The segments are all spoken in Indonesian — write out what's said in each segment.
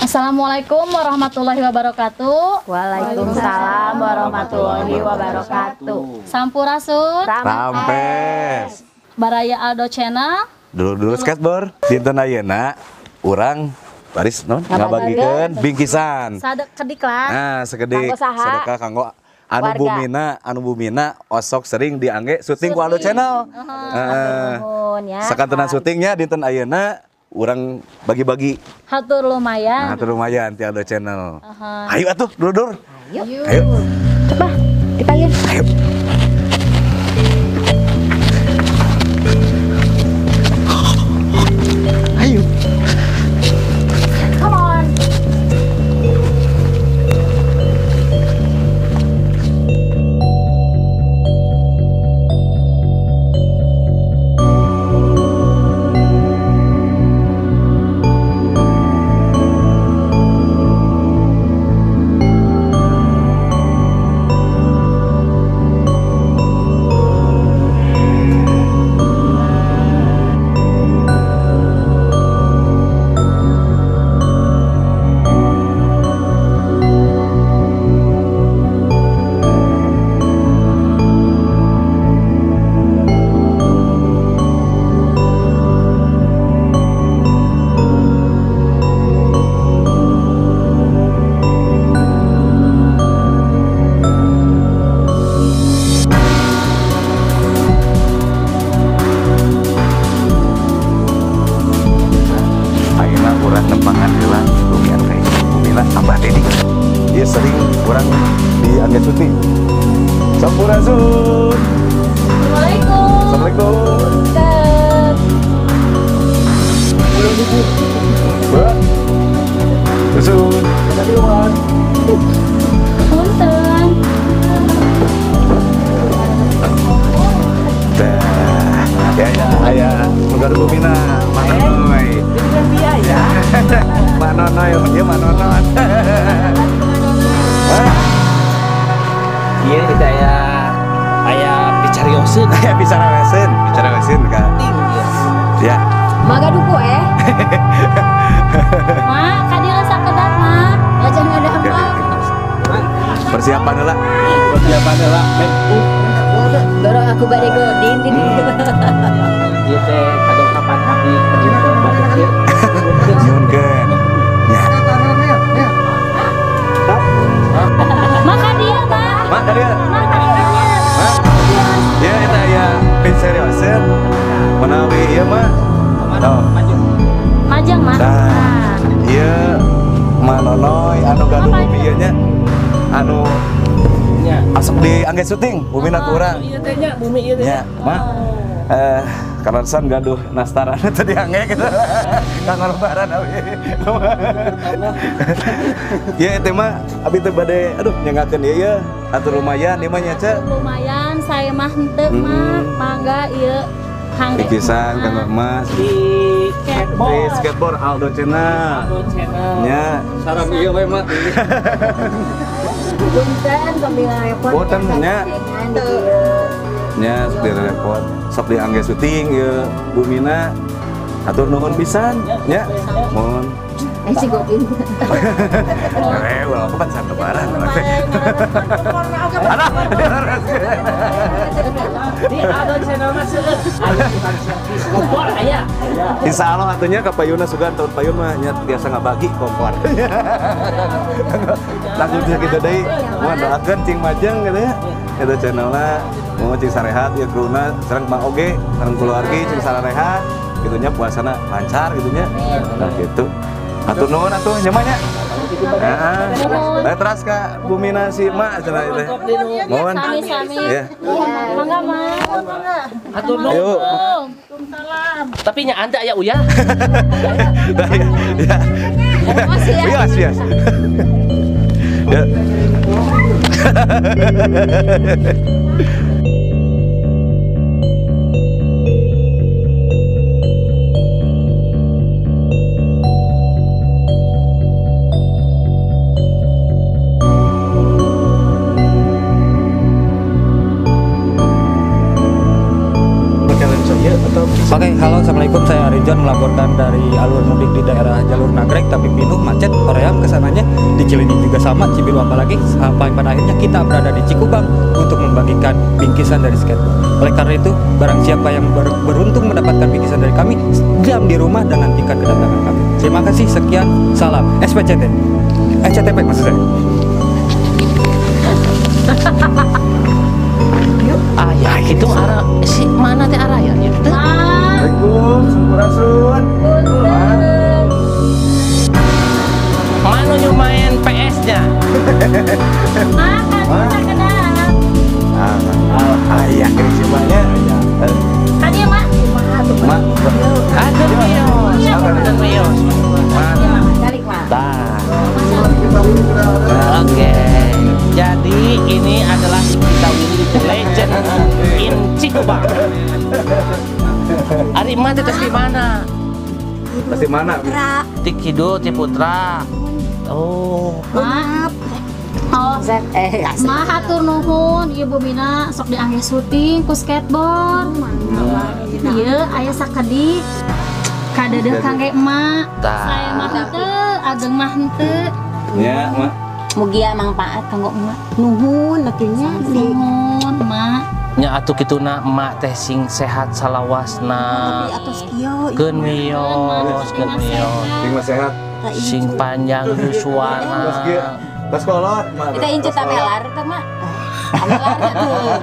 Assalamualaikum warahmatullahi wabarakatuh. Waalaikumsalam warahmatullahi wabarakatuh. Sampurasun. Rampes. Baraya Aldo Channel. Dulu skateboard. Dinten ayeuna urang baris non ngabagikeun bingkisan. Sadekedik lah. Nah, sekedik sedekah kanggo anu bumina osok sering diangge syuting ku Aldo Channel. Sakantenan syutingnya dinten ayeuna urang bagi-bagi. Hatur lumayan. Hatur lumayan ti Aldo Channel. Ayo atuh dulur. Ayo. Coba dipanggil. Ayo. Ayo. Come on. Dia sering kurang diangge syuting. Sampurasun. Assalamualaikum. Assalamualaikum. Sun. Punten. Ya, Muga Bumina, Manonoy. Dengan biaya. Manonoy, dia Manonon. Iya kita aya bicarioseun. Ya bicara wesin Kak. Ya. Maga duku Ma, kadira sakedat mah. Lajan ngadahang. Persiapan heula. dorong aku bade godin di Ieu teh kadang kapan abdi kerja banyak ieu. Nyunkeun. Ya. Maka dia, Mak. Mak dia. Maka dia. Mak. Ya eta aya pinserioseun. Menawi ieu mah. Tah. Majang, Mak. Tah. Ieu Manonoy anu gaduh bumi ieu nya. Anu Nya. asok diangge syuting bumina ku urang. Ieu teh nya bumi ieu teh. Ya, Mak. Kalarsan gaduh nastaran tadi angge gitu. Kanggo lebaran abi. Ya teh mah abi teh bade aduh nyangakeun ieu ya. Atur lumayan ieu mah nya ce. Lumayan saya mah henteu mah. Mangga ieu hangge. Bikisan kanggo Mas Di di skateboard Aldo Channel. channel. Nya Sarang ieu we mah. punten pembina repot Punten, nya. nya di repot sok diangge syuting ieu bumina. Atur nuhun pisan nya. Mohon. si godin Walaupun kan saat lebaran. Di Aldo channel mah seueur. Aya tukang servis kompor aya. Insya Allah atunya ke payuna sugan tahun payun mah nya biasa ngabagi kompor. Langsung bisa kita deui. Moal doakeun cing Majeng gitu ya. Eta channelna mau cing sarehat ya kruna sareng Mang Oge sareng keluarga cing sarehat gitunya puasana lancar gitunya. Nah gitu. Atur nuhun atuh nya mah nya. Heeh. Terus ka bumina si Mak cenah teh. Mohon. Sami-sami. Ya. Mangga, Mak. Atur Ayo. nuhun. Tapi nya anda aya uyah. Ya. Bias. Ya. Oke, halo, assalamualaikum. Saya Arin John melaporkan dari alur mudik di daerah jalur Nagrek, tapi penuh macet, Koream kesananya. Di Cileunyi juga sama, Cibiru apalagi, sampai pada akhirnya kita berada di Cikubang untuk membagikan bingkisan dari skateboard. Oleh karena itu, barang siapa yang beruntung mendapatkan bingkisan dari kami, diam di rumah dan nantikan kedatangan kami. Terima kasih, sekian, salam SPCT. SCTP maksud saya. Ayah itu arah si mana teh arah ya? Itu. Assalamualaikum, Sampurasun. Mana nyu main PS-nya? Makan kita ke dalam. Ayah ini semuanya. Kan ya, Mak? Mak, Ada Mios. Ada Mios. Mana? Balik mah. Tah. Oke. Jadi ini adalah kita Willy Legend in Cikubang. Ari mah teh di mana? pasti mana? Ti Kido, Ti Putra. Oh. Mak. Oh, Mah hatur nuhun, ieu Bumina sok diangge syuting ku skateboard. Ieu aya sakedi kadeudeuk kangge emak. Tah. Saya mah henteu, ageng mah henteu. Ya, Mak. Mugia manfaat kanggo emak. Nuhun atunya di Nuhun, Mak. Nya atuh kituna emak teh sing sehat salawasna. atas kieu. Keun mios, keun mios. Sing mah sehat. Sing panjang yuswana. Tas kolot, Mak. Kita incu tamelar teh mah. Tamelar tuh.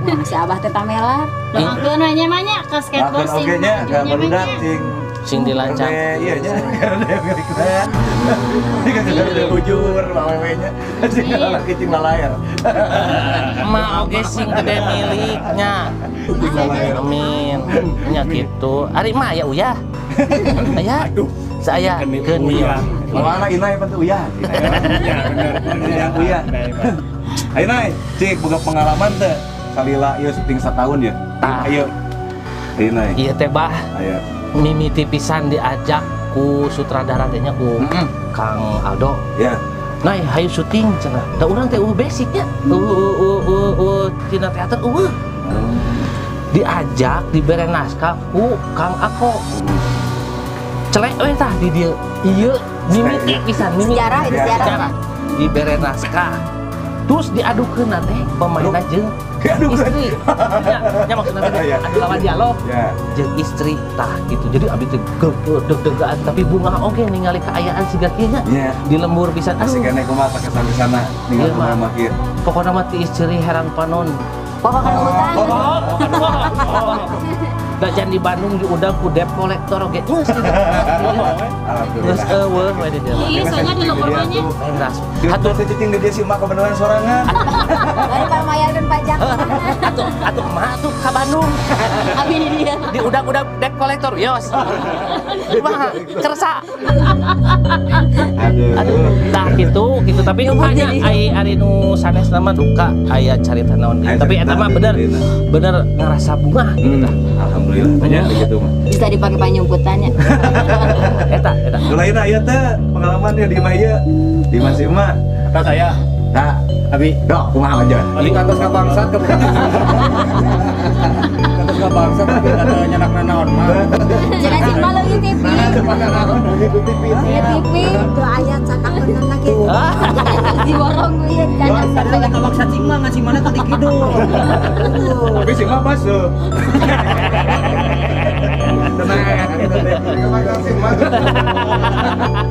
Nah, si Abah teh tamelar. Doakeun we nya mah nya ka skateboard sing. Oke nya, enggak barudak sing Sing dilancang. Iya nya, karena dia milikna. Ini kan ada bujur awewe-nya. Sing lalaki cing lalayar. Emak oge sing gede miliknya. Amin. Nya kitu. Ari mah ya uyah. Aya. Saya keun mios. Mana Inai pan teh uyah. Iya, uyah. Ayo Nai, cik boga pengalaman teh. Salila ieu syuting setahun ya. Ayo. Ayo Nai. Ieu teh bah Ayo. mimiti pisan diajak ku sutradara teh nya ku Kang Aldo. Ya. Nah, hayu syuting cenah. Da urang teh basicnya. Tina teater diajak dibere naskah ku Kang Ako. Celek we tah di dieu. Ieu mimiti pisan mimiti Sejarah itu sejarah. dibere naskah. Terus diadukeun teh pemain jeung istri. Nya maksudna teh adu lawan dialog. Ya. Jeung istri tah gitu. Jadi abdi teh deg-degan tapi bunga oge ningali kaayaan siga kieu nya. Iya. Di lembur pisan. Asik kene kumaha pakai sampai sana ninggal Iya, Mak. mah kieu. Pokoknya mati istri herang panon. Pokoknya hutan. Da jan di Bandung diundang ku debt collector oge. Geus eueuh we di dieu. Iya, soalnya di lembur nya. Hatur teh cicing di dia si mak kebenaran sorangan. Dari pamayarkeun pajak. Atuh mah tuh ka Bandung. Abi di dia. Diundang-undang debt collector yos. Kumaha? Kersa. Aduh, tah gitu tapi hanya ari nu sanes nama duka aya carita naon deui. Tapi eta mah bener ngerasa bunga gitu tah. Alhamdulillah banyak begitu mah. Bisa dipakai panyumputannya. Eta. Lain aya teh pengalaman dia di mah ieu. Di Mas Ima. Kata saya, Nah, Abi, dok kumaha aja. balik kantos ka bangsat ke kantos ka bangsat tapi ada nyanak naon mah. Cenah sih mah leuwih TV. Aya TV tuh aya cakakeun lagi. Diborong ieu jangan sampai Ka bangsat cing mah ngasih mana tadi kido. Tapi si mah masuk. Tenang,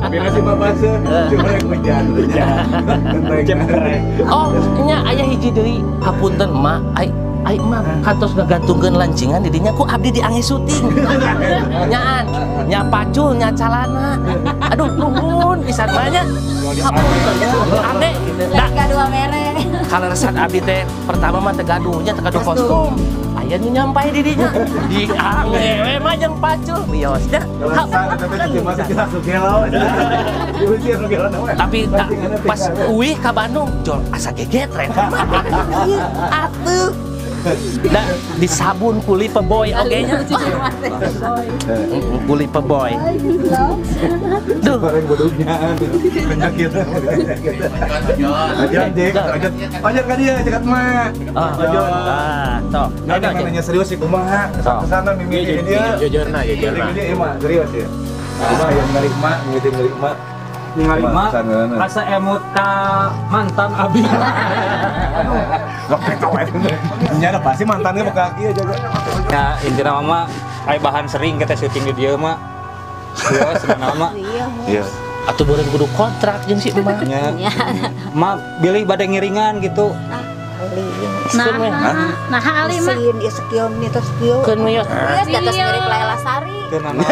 biar si mah masuk. Cuma yang hujan. Oh, nya aya hiji deui hapunten mak ai mah kantos ngagantungkeun lancingan di dinya ku abdi diangge syuting. Nyaan, nya pacul, nya calana. Aduh, nuhun pisan mah nya. Hapunten ade da dua mere. kaleresan abdi teh pertama mah teh gaduhnya teh gaduh kostum. Aya nu nyampai di dinya. Diangge we mah jeung pacul. Wiosnya. Tapi pas uih ka Bandung, jol asa gegetren. Atuh Da di sabun kuli peboy oge nya. Kuli peboy. Duh, Goreng bodongnya. Penyakit. Ajan Jek, ajan ka dia cekat mah. toh. Ada nanya serius sih kumaha. Kesana mimiti dia. Jujurna. Dia emang serius ya. Kumaha yang ngari emak, mimiti ngari emak. ningali mah asa emut ka mantan abi. Gak tahu nya pasti mantannya bakal kieu jaga. Ya intina mama aya bahan sering kita syuting di dieu mah. Iya sebenarnya mah. Iya. Atuh beureun kudu kontrak jeung si Bima. Mah bilih bade ngiringan gitu. Nah Ali mah Sin ieu nih terus kieu. Keun we. Geus di atas mirip Laila Sari. Teu nana.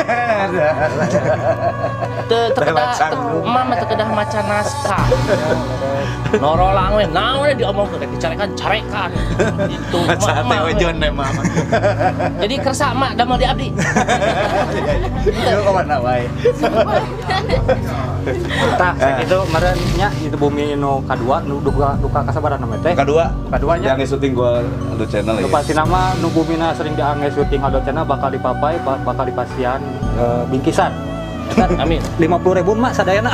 Teu mama teu kedah maca naskah. Norolang we, naon we diomongkeun dicarekan. Gitu. Sate wejon deh mama. Jadi kersa mak damel di abdi. Yo ka mana wae. Tah sakitu meureun nya itu bumi nu kadua nu duka kasabaran nama teh. Kaduanya yang syuting gua Aldo Channel ya. Nu pasti nama nu bumina sering diangge syuting Aldo Channel bakal dipapai bakal dipasian bingkisan. Kan Amin. 50.000 mak sadayana.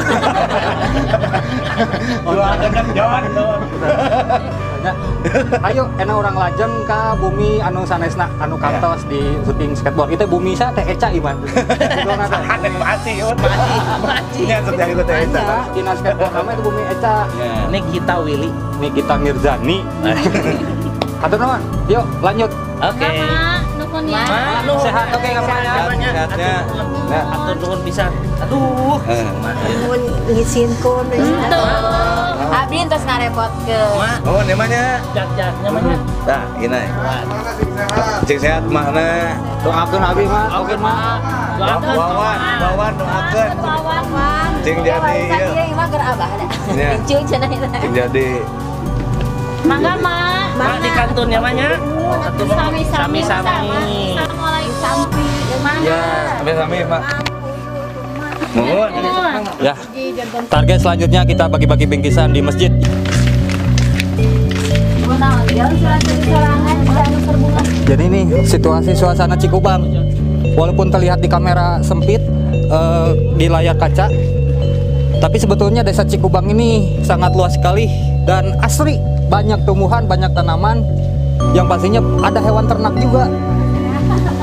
Ayo ena orang lajeng ka bumi anu sanesna anu kantos di syuting skateboard itu bumi sa teh Eca iman. Mati. Nya sedang itu teh Eca. Dina skateboard nama itu bumi Eca. Nikita Willy. Nikita Mirzani. Atur nuhun. Yuk lanjut. Oke. nukun ya. Sehat oke kamarnya. Sehatnya. Atur nuhun bisa. Aduh. Mun ngisinkeun Ento. abdi entos ngarepotkeun. Mak, Oh, namanya. jak namanya. Nah, ini. Cing sehat makna. Doakeun abi mah. Oke mah. Wawan doakeun. Wawan. Cing jadi ieu. Ieu mah keur abah da. Ya. Cing cenah eta. Cing jadi Mangga mak. Mak di kantor namanya. Sami-sami. Sami-sami. Assalamualaikum. Sampi Mana? ya, sami-sami, Pak. Nuhun. Ya. Target selanjutnya kita bagi-bagi bingkisan di masjid. Jadi ini situasi suasana Cikubang. Walaupun terlihat di kamera sempit di layar kaca, tapi sebetulnya desa Cikubang ini sangat luas sekali dan asri. Banyak tumbuhan, banyak tanaman, yang pastinya ada hewan ternak juga.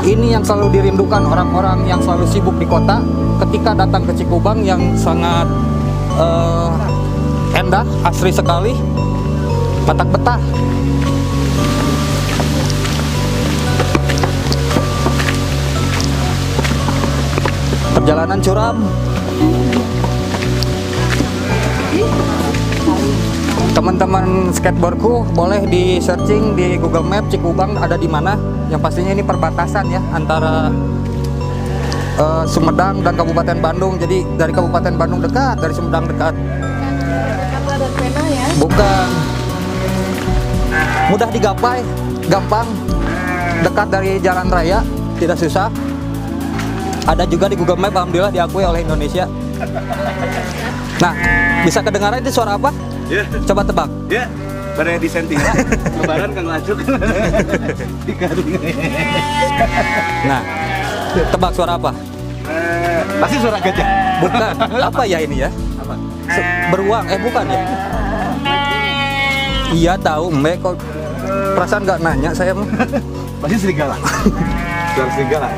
Ini yang selalu dirindukan orang-orang yang selalu sibuk di kota ketika datang ke Cikubang yang sangat indah, asri sekali, batak betah. Perjalanan curam. Teman-teman skateboardku boleh di searching di Google Map Cikubang ada di mana. Yang pastinya ini perbatasan ya antara Sumedang dan Kabupaten Bandung. Jadi dari Kabupaten Bandung dekat, dari Sumedang dekat. Bukan. Mudah digapai, gampang. Dekat dari jalan raya, tidak susah. Ada juga di Google Map, alhamdulillah diakui oleh Indonesia. Nah, bisa kedengaran itu suara apa? Ya. Coba tebak. Ya. Pada di senting. Lebaran Kang Lacuk. Di karung. Nah, tebak suara apa? Pasti suara gajah. Bukan. Apa ya ini ya? Apa? Beruang. Bukan ya? Iya tahu, Mbak. Kok perasaan nggak nanya saya mah. Pasti serigala. Suara serigala.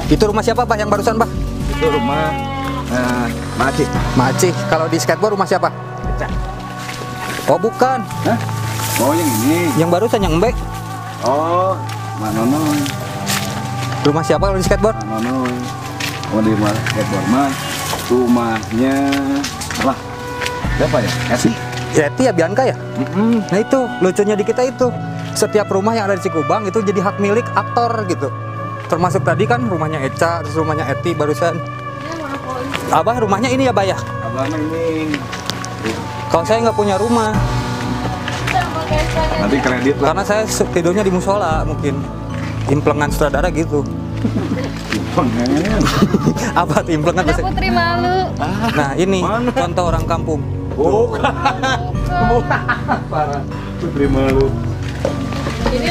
Itu rumah siapa, Pak, yang barusan, Pak? Itu rumah Maci. Macih. Kalau di skateboard rumah siapa? Eca. Oh, bukan. Hah? Oh, yang ini. Yang barusan yang Mbak. Oh, Mak Nonoy. Rumah siapa kalau di skateboard? Mak Nonoy. Oh, di skateboard mah rumahnya apa? Siapa ya? Esi. Yeti ya, Bianca ya? Nah itu, lucunya di kita itu. Setiap rumah yang ada di Cikubang itu jadi hak milik aktor gitu. Termasuk tadi kan rumahnya Eca, terus rumahnya Eti barusan. Abah rumahnya ini ya, Bayah? Abang ini. Kalau saya nggak punya rumah, Nanti kredit lah. karena saya tidurnya di musola mungkin. Implengan sutradara gitu. Pengen. Apa tuh implengan? Ada Putri Malu. Nah ini Mana? contoh orang kampung. Bukan. Parah. Putri Malu. Ini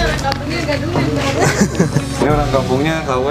orang kampungnya KW.